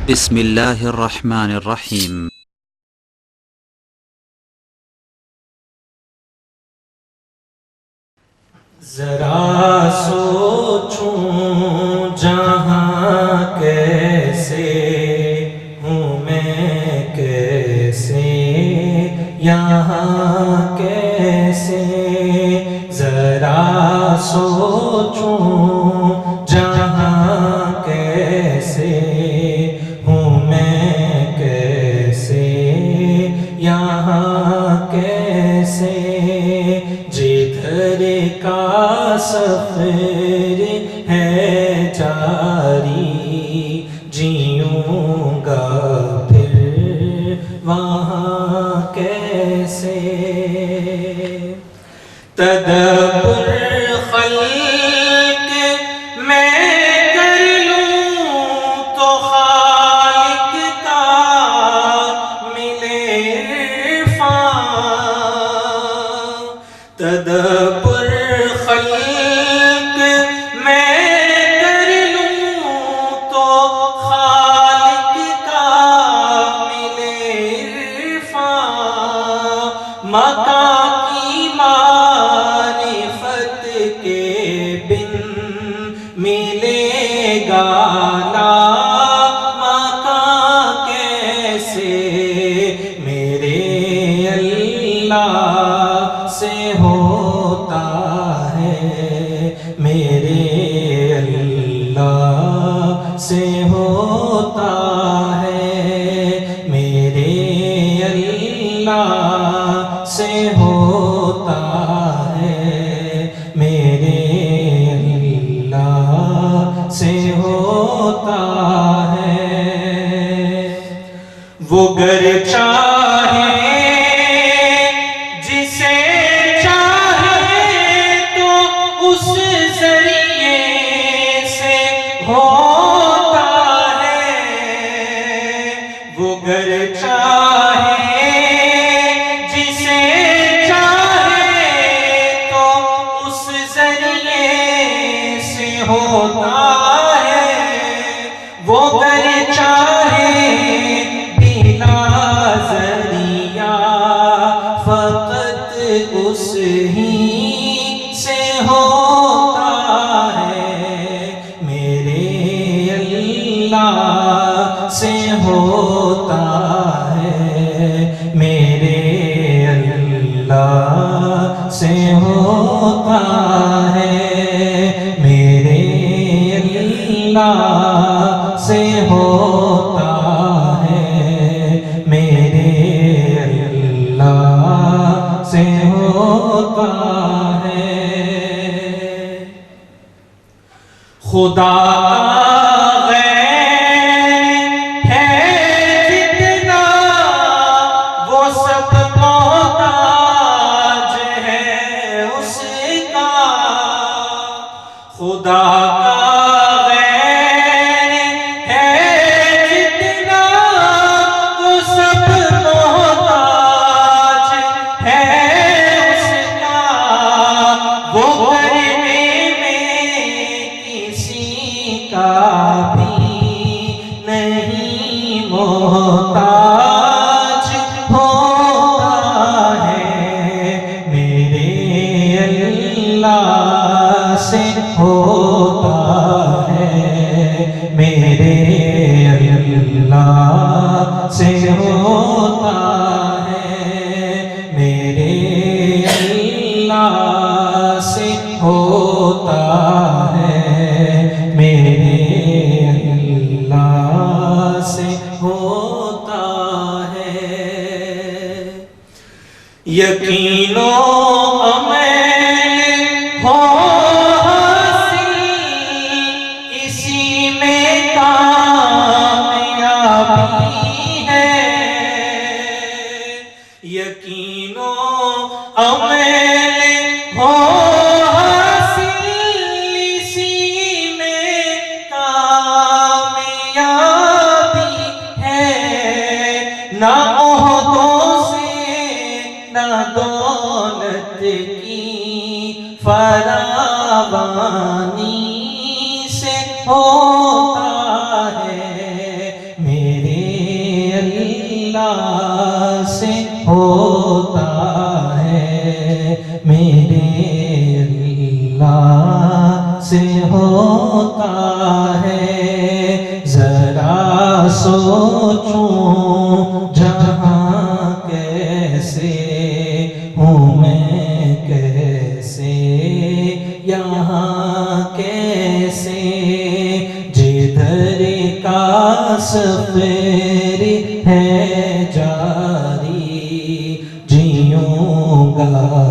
بسم اللہ الرحمن الرحیم۔ ذرا سوچوں جہاں کیسے ہوں میں، کیسے یہاں کیسے، ذرا سوچوں جہاں کیسے ہوں میں، کیسے یہاں کیسے، جدھر کا سفر ہے جاری جیوں گا پھر وہاں کیسے، تدبر خلق میں کر لوں تو خالق کا ملے عرفان، تدبر خلق میں کر لوں تو خالق کا ملے عرفان، مکان کی معرفت کے بن ملے گا لا مکان کیسے، میرے اللہ سے ہوتا ہے، میرے اللہ سے ہوتا ہے، میرے اللہ سے ہوتا ہے، میرے اللہ سے ہوتا ہے، وہ گر چاہے جسے چاہے تو اس ذریعے سے ہوتا ہے، وہ گر چاہے جسے چاہے تو اس ذریعے سے ہوتا ہے، وہ گر چاہے بلا ذریعہ فقط اس ہی سے ہوتا ہے، میرے اللہ سے ہوتا ہے، میرے اللہ سے ہوتا ہے، میرے اللہ سے ہوتا ہے، میرے اللہ سے ہوتا ہے، خدا خدا کا غیر ہے جتنا وہ سب محتاج ہے اس کا، وہ کرنے میں کسی کا بھی نہیں محتاج ہوتا ہے، میرے اللہ سے ہوتا ہے، میرے اللہ سے ہوتا ہے، میرے اللہ سے ہوتا ہے، میرے اللہ سے ہوتا ہے، یقین و عمل ہو یقین و عمل ہو حاصل، اسی میں کامیابی ہے، نہ عہدوں سے نہ دولت کی فراوانی سے ہوتا ہے، اللہ سے ہوتا ہے، ذرا سوچوں جہاں کیسے ہوں میں، کیسے یہاں کیسے، جدھر کا سفر ہے جاری، جیوں گا